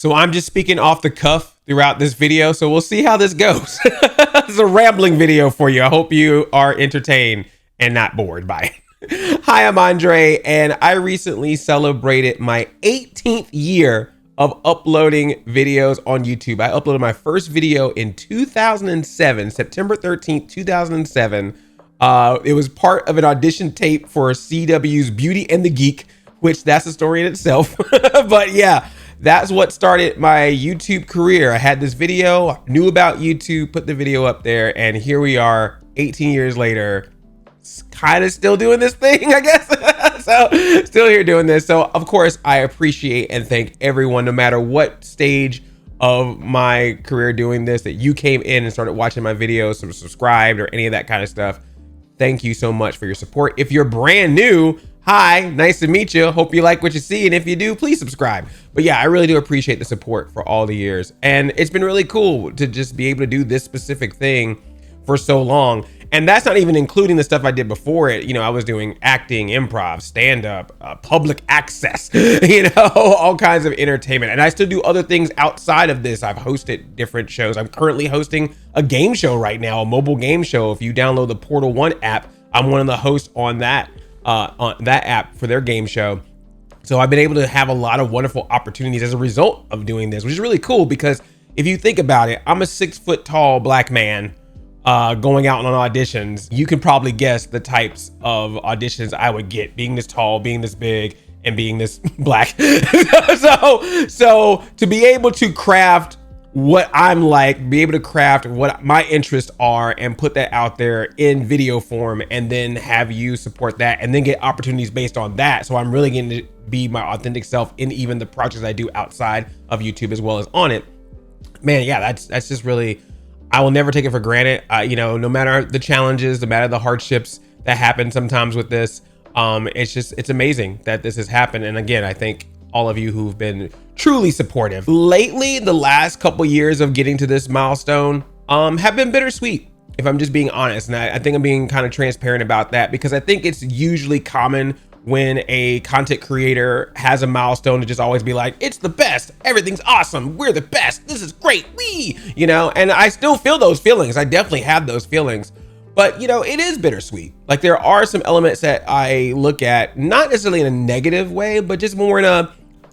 So I'm just speaking off the cuff throughout this video, so we'll see how this goes. It's a rambling video for you. I hope you are entertained and not bored by it. Hi, I'm Andre, and I recently celebrated my 18th year of uploading videos on YouTube. I uploaded my first video in 2007, September 13th, 2007. It was part of an audition tape for CW's Beauty and the Geek, which that's a story in itself. But yeah, that's what started my YouTube career. I had this video, knew about YouTube, put the video up there, and here we are 18 years later, kind of still doing this thing, I guess. So still here doing this. So of course I appreciate and thank everyone, no matter what stage of my career doing this, that you came in and started watching my videos, subscribed or any of that kind of stuff. Thank you so much for your support. If you're brand new, hi, nice to meet you. Hope you like what you see. And if you do, please subscribe. But yeah, I really do appreciate the support for all the years. And it's been really cool to just be able to do this specific thing for so long. And that's not even including the stuff I did before it. You know, I was doing acting, improv, stand-up, public access, you know, all kinds of entertainment. And I still do other things outside of this. I've hosted different shows. I'm currently hosting a game show right now, a mobile game show. If you download the Portal 1 app, I'm one of the hosts on that app for their game show. So I've been able to have a lot of wonderful opportunities as a result of doing this, which is really cool because if you think about it, I'm a 6 foot tall black man going out on auditions. You can probably guess the types of auditions I would get, being this tall, being this big, and being this black. so to be able to craft what I'm like, be able to craft what my interests are and put that out there in video form, and then have you support that and then get opportunities based on that. So I'm really getting to be my authentic self in even the projects I do outside of YouTube as well as on it. Man, yeah, that's just really, I will never take it for granted. You know, no matter the challenges, no matter the hardships that happen sometimes with this, it's amazing that this has happened. And again, I think all of you who've been truly supportive. Lately, the last couple years of getting to this milestone have been bittersweet, if I'm just being honest. And I think I'm being kind of transparent about that, because I think it's usually common when a content creator has a milestone to just always be like, it's the best, everything's awesome, we're the best, this is great, you know, and I still feel those feelings. I definitely have those feelings, but you know, it is bittersweet. Like there are some elements that I look at, not necessarily in a negative way, but just more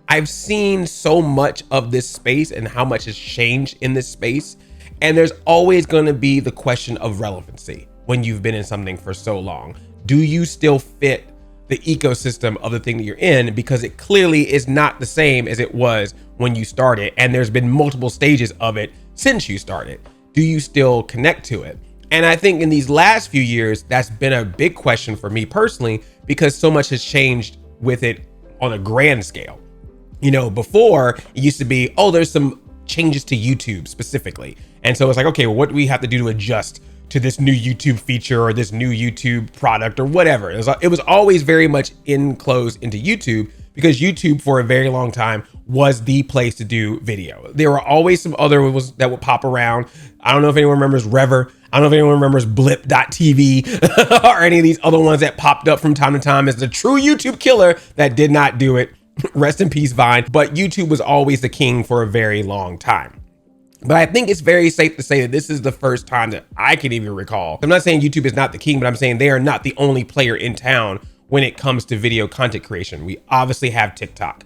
I've seen so much of this space and how much has changed in this space. And there's always going to be the question of relevancy when you've been in something for so long. Do you still fit the ecosystem of the thing that you're in? Because it clearly is not the same as it was when you started. And there's been multiple stages of it since you started. Do you still connect to it? And I think in these last few years, that's been a big question for me personally, because so much has changed with it on a grand scale. You know, before it used to be, oh, there's some changes to YouTube specifically. And so it's like, okay, well, what do we have to do to adjust to this new YouTube feature or this new YouTube product or whatever? It was always very much enclosed into YouTube, because YouTube for a very long time was the place to do video. There were always some other ones that would pop around. I don't know if anyone remembers Rever. I don't know if anyone remembers blip.tv or any of these other ones that popped up from time to time as the true YouTube killer that did not do it. Rest in peace, Vine. But YouTube was always the king for a very long time. But I think it's very safe to say that this is the first time that I can even recall. I'm not saying YouTube is not the king, but I'm saying they are not the only player in town when it comes to video content creation. We obviously have TikTok.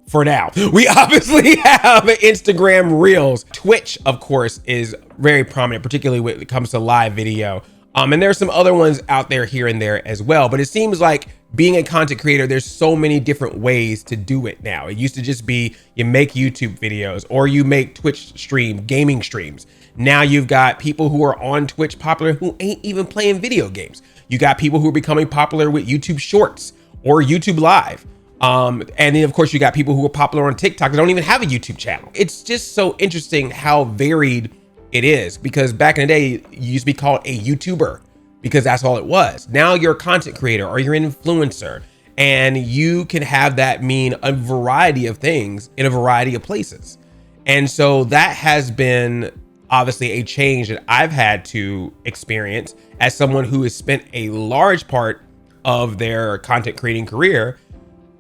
For now, we obviously have Instagram Reels. Twitch, of course, is very prominent, particularly when it comes to live video. And there's some other ones out there here and there as well. But it seems like being a content creator, there's so many different ways to do it now. It used to just be you make YouTube videos or you make Twitch gaming streams. Now you've got people who are on Twitch popular who ain't even playing video games. You got people who are becoming popular with YouTube Shorts or YouTube Live. And then of course you got people who are popular on TikTok that don't even have a YouTube channel. It's just so interesting how varied it is, because back in the day, you used to be called a YouTuber because that's all it was. Now you're a content creator or you're an influencer, and you can have that mean a variety of things in a variety of places. And so that has been obviously a change that I've had to experience as someone who has spent a large part of their content creating career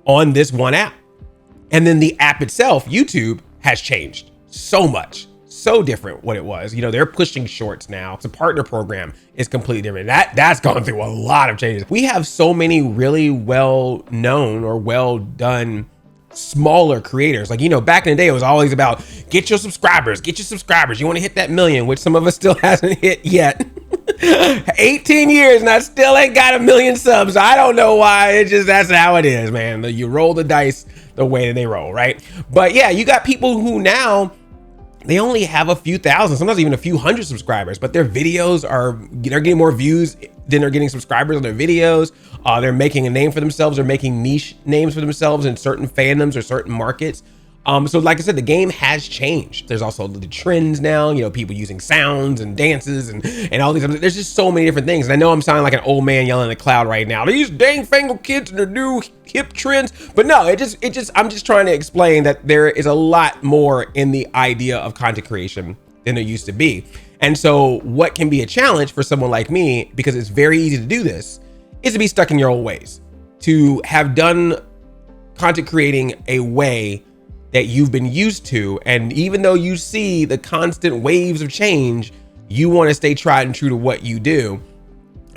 on this one app. And then the app itself, YouTube, has changed so much. So different what it was. They're pushing shorts now. The partner program is completely different. That's gone through a lot of changes. We have so many really well known or well done smaller creators. Like, back in the day, it was always about get your subscribers. You want to hit that million, which some of us still hasn't hit yet. 18 years and I still ain't got 1 million subs. I don't know why. That's how it is, man. You roll the dice the way that they roll, right? But yeah, you got people who now, they only have a few thousand, sometimes even a few hundred subscribers, but their videos they're getting more views than they're getting subscribers on their videos. They're making a name for themselves. They're making niche names for themselves in certain fandoms or certain markets. So like I said, the game has changed. There's also the trends now, people using sounds and dances and all these other, there's just so many different things. And I know I'm sounding like an old man yelling at the cloud right now. These dang fangled kids and their new hip trends. But no, I'm just trying to explain that there is a lot more in the idea of content creation than there used to be. And so what can be a challenge for someone like me, because it's very easy to do this, is to be stuck in your old ways, to have done content creating a way that you've been used to. And even though you see the constant waves of change, you want to stay tried and true to what you do,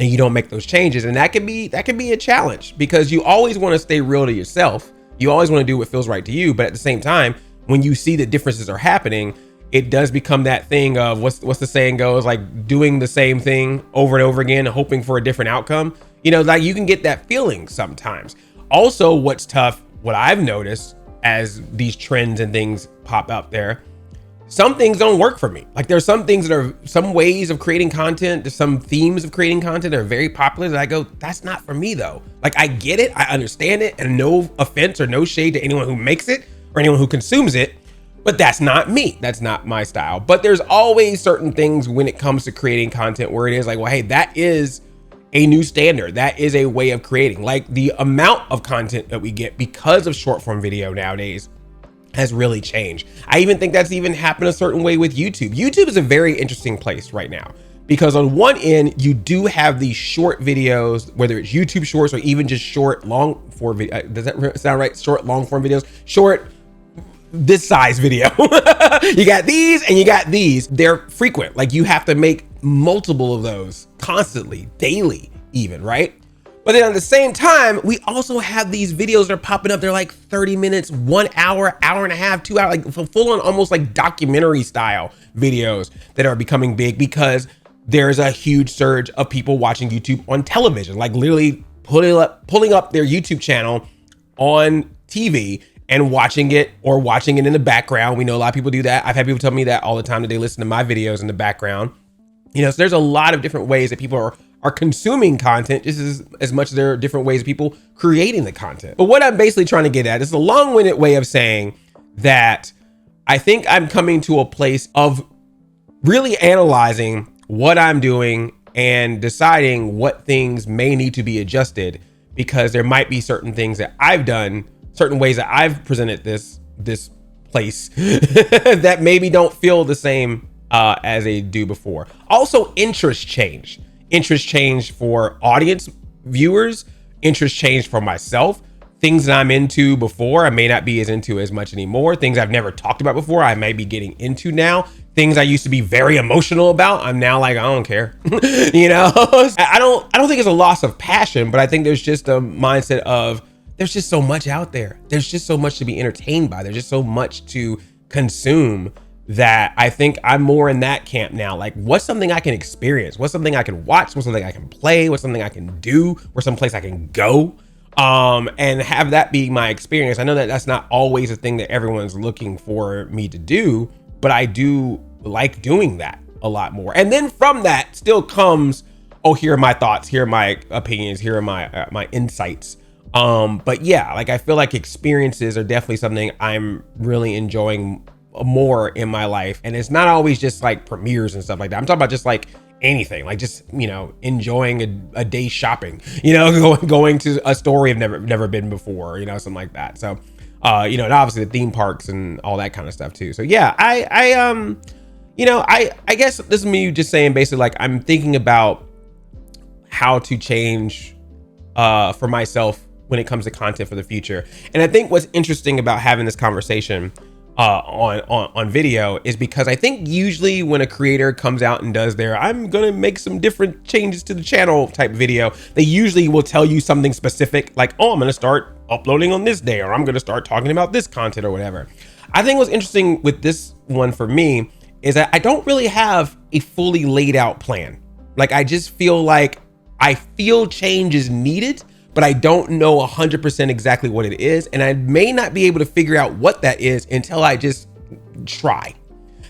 and you don't make those changes. And that can be a challenge, because you always want to stay real to yourself. You always want to do what feels right to you. But at the same time, when you see that differences are happening, it does become that thing of what's the saying goes, like doing the same thing over and over again, hoping for a different outcome. Like you can get that feeling sometimes. Also, what's tough, what I've noticed as these trends and things pop up there, some things don't work for me. Like there's some things that are some ways of creating content, there's some themes of creating content that are very popular that I go, that's not for me though. Like I get it, I understand it, and no offense or no shade to anyone who makes it or anyone who consumes it, but that's not me. That's not my style. But there's always certain things when it comes to creating content where it is like, well, hey, that is a new standard. That is a way of creating. Like the amount of content that we get because of short form video nowadays has really changed. I even think that's even happened a certain way with YouTube. YouTube is a very interesting place right now, because on one end, you do have these short videos, whether it's YouTube shorts or even just short long form video. Does that sound right? Short long form videos, short this size video. You got these and you got these. They're frequent. Like you have to make multiple of those constantly, daily even, right? But then at the same time, we also have these videos that are popping up. They're like 30 minutes, 1 hour, hour and a half, 2 hours, like full on almost like documentary style videos that are becoming big because there's a huge surge of people watching YouTube on television, like literally pulling up their YouTube channel on TV and watching it in the background. We know a lot of people do that. I've had people tell me that all the time, that they listen to my videos in the background. So there's a lot of different ways that people are consuming content, just as much as there are different ways of people creating the content. But what I'm basically trying to get at is a long-winded way of saying that I think I'm coming to a place of really analyzing what I'm doing and deciding what things may need to be adjusted, because there might be certain things that I've done, certain ways that I've presented this place that maybe don't feel the same as they do before. Also, interest change for audience viewers, interest change for myself. Things that I'm into before, I may not be as into as much anymore. Things I've never talked about before, I may be getting into now. Things I used to be very emotional about, I'm now like, I don't care. I don't think it's a loss of passion, but I think there's just a mindset of there's just so much out there. There's just so much to be entertained by. There's just so much to consume that I think I'm more in that camp now. Like, what's something I can experience? What's something I can watch? What's something I can play? What's something I can do? Where's some place I can go? And have that be my experience. I know that that's not always a thing that everyone's looking for me to do, but I do like doing that a lot more. And then from that still comes, oh, here are my thoughts, here are my opinions, here are my insights. But yeah, like I feel like experiences are definitely something I'm really enjoying more in my life. And it's not always just like premieres and stuff like that. I'm talking about just like anything, like just, enjoying a day shopping, going to a store I've never been before, something like that. So, and obviously the theme parks and all that kind of stuff too. So yeah, I guess this is me just saying basically like I'm thinking about how to change for myself when it comes to content for the future. And I think what's interesting about having this conversation on video is because I think usually when a creator comes out and does their I'm gonna make some different changes to the channel type video, they usually will tell you something specific, like, oh, I'm gonna start uploading on this day, or I'm gonna start talking about this content or whatever. I think what's interesting with this one for me is that I don't really have a fully laid out plan. Like, I just feel like I feel change is needed, but I don't know 100% exactly what it is. And I may not be able to figure out what that is until I just try.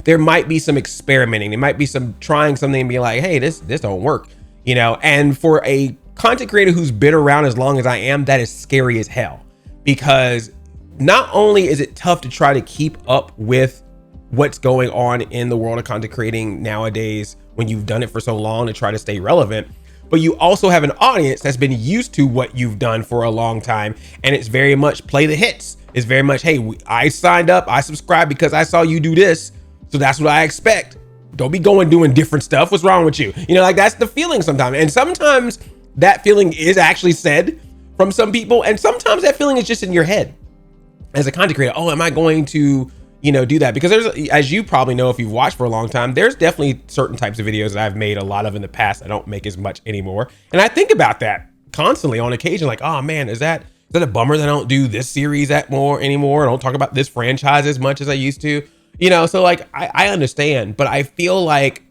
There might be some experimenting. There might be some trying something and be like, hey, this don't work, you know? And for a content creator who's been around as long as I am, that is scary as hell, because not only is it tough to try to keep up with what's going on in the world of content creating nowadays when you've done it for so long to try to stay relevant, but you also have an audience that's been used to what you've done for a long time. And it's very much play the hits. It's very much, hey, I signed up, I subscribed because I saw you do this, so that's what I expect. Don't be going doing different stuff. What's wrong with you? You know, like, that's the feeling sometimes. And sometimes that feeling is actually said from some people. And sometimes that feeling is just in your head as a content creator. Oh, am I going to, you know, do that? Because there's, as you probably know, if you've watched for a long time, there's definitely certain types of videos that I've made a lot of in the past. I don't make as much anymore. And I think about that constantly on occasion, like, oh man, is that a bummer that I don't do this series anymore? I don't talk about this franchise as much as I used to, you know? So like, I understand, but I feel like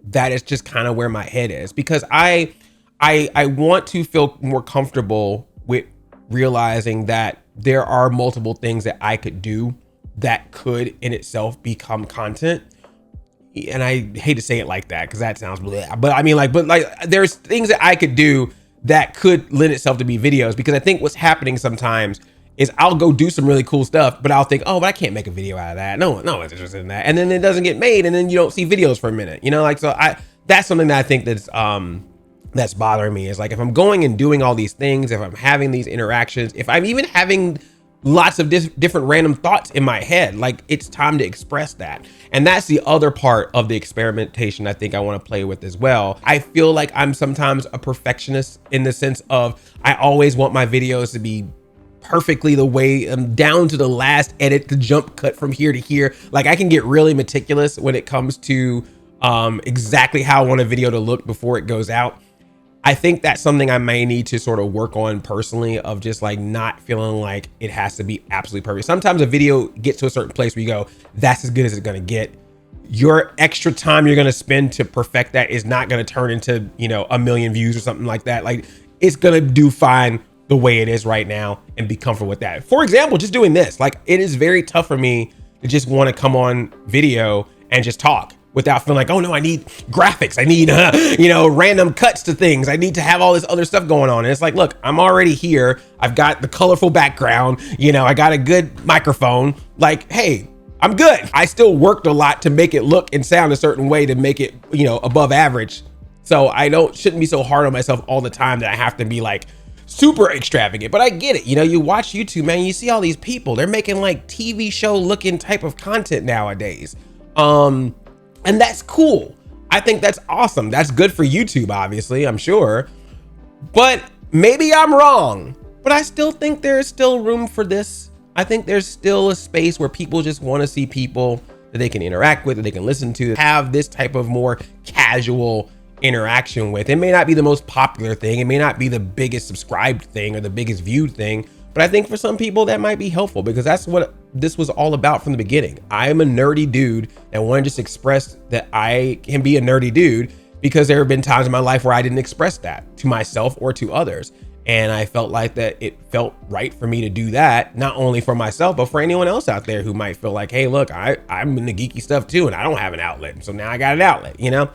that is just kind of where my head is, because I want to feel more comfortable with realizing that there are multiple things that I could do that could in itself become content. And I hate to say it like that, because that sounds bleh. But I mean, like, there's things that I could do that could lend itself to be videos, because I think what's happening sometimes is I'll go do some really cool stuff, but I'll think, oh, but I can't make a video out of that. No one's interested in that. And then it doesn't get made, and then you don't see videos for a minute, you know, like, so that's something that I think that's bothering me, is like, if I'm going and doing all these things, if I'm having these interactions, if I'm even having lots of different random thoughts in my head, like, it's time to express that. And that's the other part of the experimentation I think I want to play with as well. I feel like I'm sometimes a perfectionist in the sense of I always want my videos to be perfectly the way, down to the last edit, the jump cut from here to here. Like, I can get really meticulous when it comes to exactly how I want a video to look before it goes out. I think that's something I may need to sort of work on personally, of just like not feeling like it has to be absolutely perfect. Sometimes a video gets to a certain place where you go, that's as good as it's going to get. Your extra time you're going to spend to perfect that is not going to turn into, you know, 1 million views or something like that. Like, it's going to do fine the way it is right now and be comfortable with that. For example, just doing this, like, it is very tough for me to just want to come on video and just talk without feeling like, oh no, I need graphics. I need, you know, random cuts to things. I need to have all this other stuff going on. And it's like, look, I'm already here. I've got the colorful background. You know, I got a good microphone. Like, hey, I'm good. I still worked a lot to make it look and sound a certain way to make it, you know, above average. So I shouldn't be so hard on myself all the time that I have to be like super extravagant. But I get it. You know, you watch YouTube, man, you see all these people, they're making like TV show looking type of content nowadays. And that's cool. I think that's awesome. That's good for YouTube, obviously, I'm sure. But maybe I'm wrong. But I still think there's still room for this. I think there's still a space where people just want to see people that they can interact with, that they can listen to, have this type of more casual interaction with. It may not be the most popular thing. It may not be the biggest subscribed thing or the biggest viewed thing. But I think for some people that might be helpful, because that's what this was all about from the beginning. I am a nerdy dude and want to just express that I can be a nerdy dude, because there have been times in my life where I didn't express that to myself or to others. And I felt like that it felt right for me to do that, not only for myself, but for anyone else out there who might feel like, hey, look, I'm into geeky stuff too, and I don't have an outlet. So now I got an outlet, you know?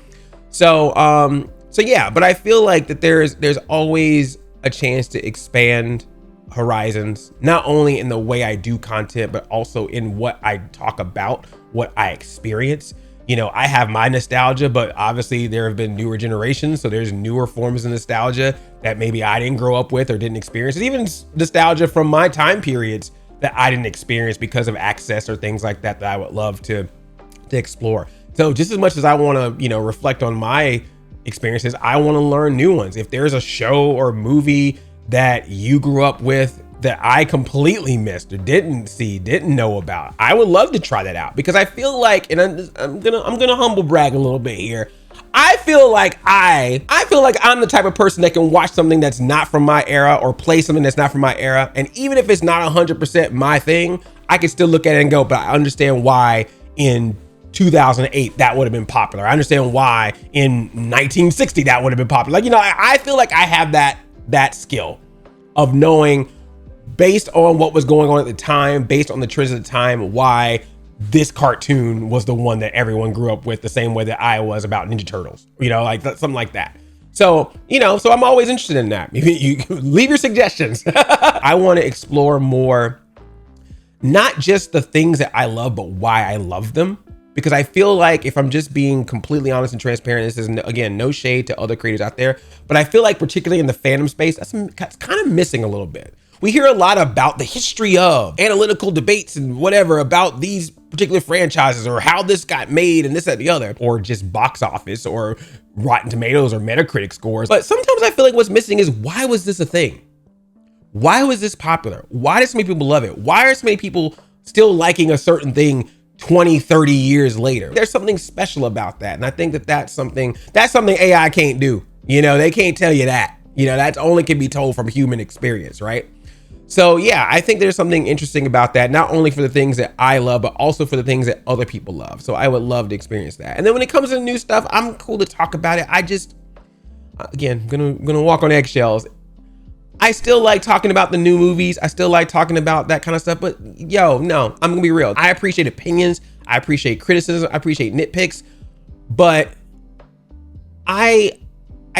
So yeah, but I feel like that there's always a chance to expand horizons, not only in the way I do content, but also in what I talk about, what I experience. You know, I have my nostalgia, but obviously there have been newer generations. So there's newer forms of nostalgia that maybe I didn't grow up with or didn't experience. There's even nostalgia from my time periods that I didn't experience because of access or things like that I would love to explore. So just as much as I want to, you know, reflect on my experiences, I want to learn new ones. If there's a show or movie that you grew up with that I completely missed or didn't see, didn't know about. I would love to try that out because I feel like, and I'm gonna humble brag a little bit here. I feel like I'm the type of person that can watch something that's not from my era or play something that's not from my era. And even if it's not 100% my thing, I can still look at it and go, but I understand why in 2008 that would have been popular. I understand why in 1960 that would have been popular. Like, I feel like I have that skill of knowing, based on what was going on at the time, based on the trends of the time, why this cartoon was the one that everyone grew up with the same way that I was about Ninja Turtles, like something like that. So, so I'm always interested in that. You leave your suggestions. I want to explore more, not just the things that I love, but why I love them. Because I feel like, if I'm just being completely honest and transparent, this is, again, no shade to other creators out there, but I feel like particularly in the fandom space, that's kind of missing a little bit. We hear a lot about the history of analytical debates and whatever about these particular franchises or how this got made and this, that, and the other, or just box office or Rotten Tomatoes or Metacritic scores. But sometimes I feel like what's missing is, why was this a thing? Why was this popular? Why do so many people love it? Why are so many people still liking a certain thing 20, 30 years later? There's something special about that. And I think that's something AI can't do. They can't tell you that. That only can be told from human experience, right? So yeah, I think there's something interesting about that, not only for the things that I love, but also for the things that other people love. So I would love to experience that. And then when it comes to new stuff, I'm cool to talk about it. I just, again, gonna walk on eggshells. I still like talking about the new movies. I still like talking about that kind of stuff, but no, I'm gonna be real. I appreciate opinions. I appreciate criticism. I appreciate nitpicks, but I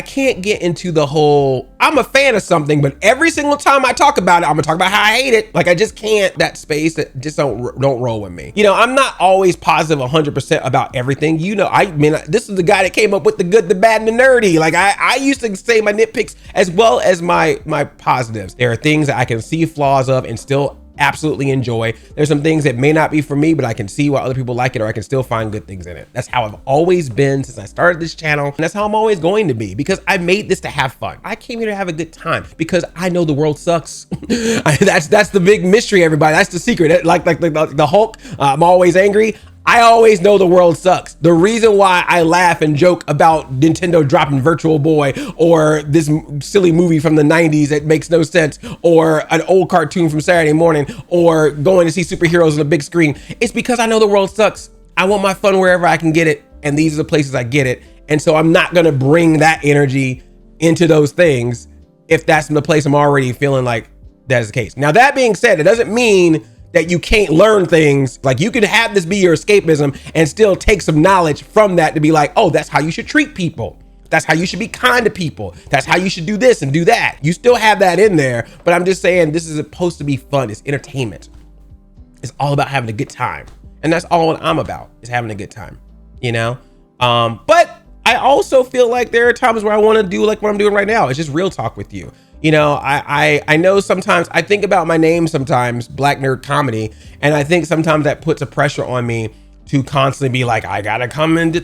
can't get into the whole, I'm a fan of something, but every single time I talk about it, I'm gonna talk about how I hate it. Like, I just can't, that space that just don't roll with me. I'm not always positive 100% about everything. This is the guy that came up with the good, the bad, and the nerdy. Like, I used to say my nitpicks as well as my positives. There are things that I can see flaws of and still absolutely enjoy. There's some things that may not be for me, but I can see why other people like it, or I can still find good things in it. That's how I've always been since I started this channel, and that's how I'm always going to be, because I made this to have fun. I came here to have a good time because I know the world sucks. That's the big mystery, everybody. That's the secret. Like the Hulk, I'm always angry. I always know the world sucks. The reason why I laugh and joke about Nintendo dropping Virtual Boy, or this silly movie from the 90s that makes no sense, or an old cartoon from Saturday morning, or going to see superheroes on the big screen, it's because I know the world sucks. I want my fun wherever I can get it, and these are the places I get it. And so I'm not gonna bring that energy into those things if that's the place I'm already feeling like that is the case. Now, that being said, it doesn't mean that you can't learn things. Like, you could have this be your escapism and still take some knowledge from that to be like, oh, that's how you should treat people. That's how you should be kind to people. That's how you should do this and do that. You still have that in there, but I'm just saying, this is supposed to be fun. It's entertainment. It's all about having a good time. And that's all I'm about, is having a good time, But I also feel like there are times where I want to do like what I'm doing right now. It's just real talk with you. I know sometimes I think about my name sometimes, Black Nerd Comedy, and I think sometimes that puts a pressure on me to constantly be like, I gotta come and I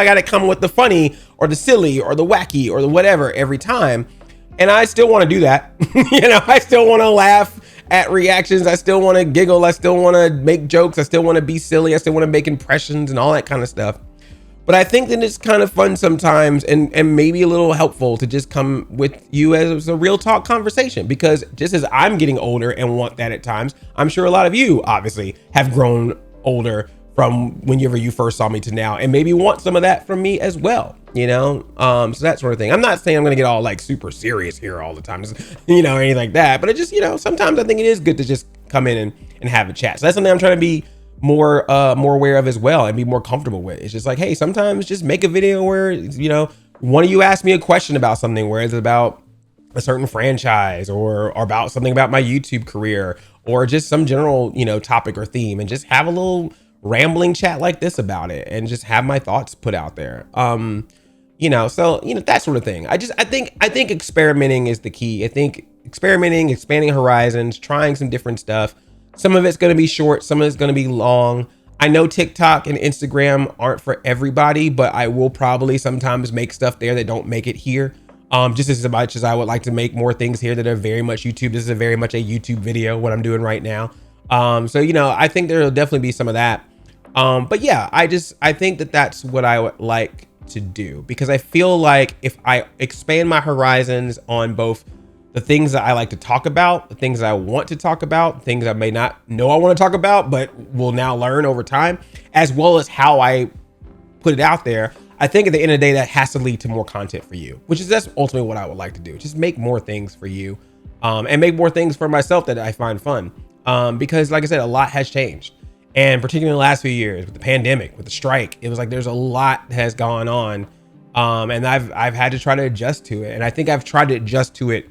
gotta come with the funny or the silly or the wacky or the whatever every time. And I still want to do that. I still want to laugh at reactions. I still want to giggle. I still want to make jokes. I still want to be silly. I still want to make impressions and all that kind of stuff. But I think that it's kind of fun sometimes, and maybe a little helpful to just come with you as a real talk conversation, because just as I'm getting older and want that at times, I'm sure a lot of you obviously have grown older from whenever you first saw me to now, and maybe want some of that from me as well, so that sort of thing. I'm not saying I'm going to get all like super serious here all the time, or anything like that, but it just, sometimes I think it is good to just come in and have a chat. So that's something I'm trying to be more aware of as well, and be more comfortable with. It's just like, hey, sometimes just make a video where, one of you ask me a question about something, where it's about a certain franchise or about something about my YouTube career, or just some general, topic or theme, and just have a little rambling chat like this about it, and just have my thoughts put out there. That sort of thing. I think experimenting is the key. I think experimenting, expanding horizons, trying some different stuff. Some of it's going to be short, some of it's going to be long. I know TikTok and Instagram aren't for everybody, but I will probably sometimes make stuff there that don't make it here. Just as much as I would like to make more things here that are very much YouTube. This is a very much a YouTube video, what I'm doing right now. So, you know, I think there'll definitely be some of that. But yeah, I think that that's what I would like to do, because I feel like if I expand my horizons on both the things that I like to talk about, the things that I want to talk about, things I may not know I want to talk about, but will now learn over time, as well as how I put it out there, I think at the end of the day, that has to lead to more content for you, which is that's ultimately what I would like to do. Just make more things for you, and make more things for myself that I find fun. Because like I said, a lot has changed. And particularly in the last few years with the pandemic, with the strike, it was like there's a lot that has gone on. And I've had to try to adjust to it. And I think I've tried to adjust to it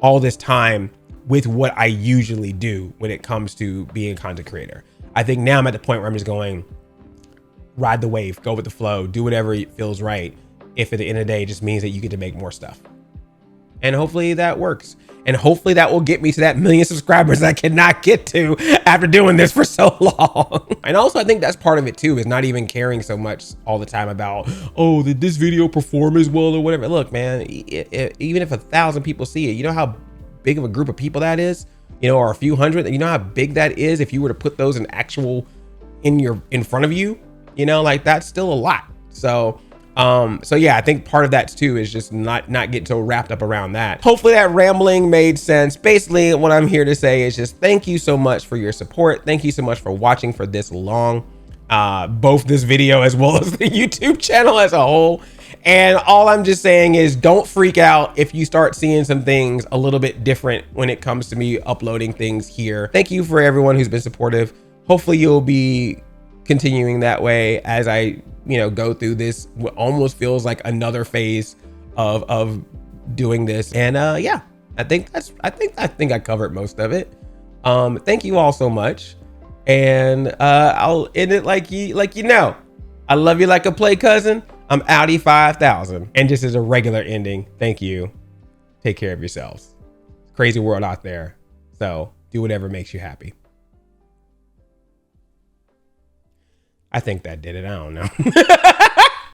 all this time with what I usually do when it comes to being a content creator. I think now I'm at the point where I'm just going, ride the wave, go with the flow, do whatever feels right. If at the end of the day, it just means that you get to make more stuff. And hopefully that works. And hopefully that will get me to that 1 million subscribers I cannot get to after doing this for so long. And also I think that's part of it too, is not even caring so much all the time about, oh, did this video perform as well or whatever. Look, man, even if 1,000 people see it, you know how big of a group of people that is, you know, or a few hundred, you know how big that is if you were to put those in front of you, you know, like that's still a lot. So yeah, I think part of that too is just not get so wrapped up around that. Hopefully that rambling made sense. Basically, what I'm here to say is just thank you so much for your support. Thank you so much for watching for this long, both this video as well as the YouTube channel as a whole. And all I'm just saying is don't freak out if you start seeing some things a little bit different when it comes to me uploading things here. Thank you for everyone who's been supportive. Hopefully you'll be continuing that way as I, you know, go through this what almost feels like another phase of doing this. And yeah, I think I covered most of it. Thank you all so much. And I'll end it like you know. I love you like a play cousin. I'm Audi 5000. And just as a regular ending, thank you. Take care of yourselves. Crazy world out there. So do whatever makes you happy. I think that did it. I don't know.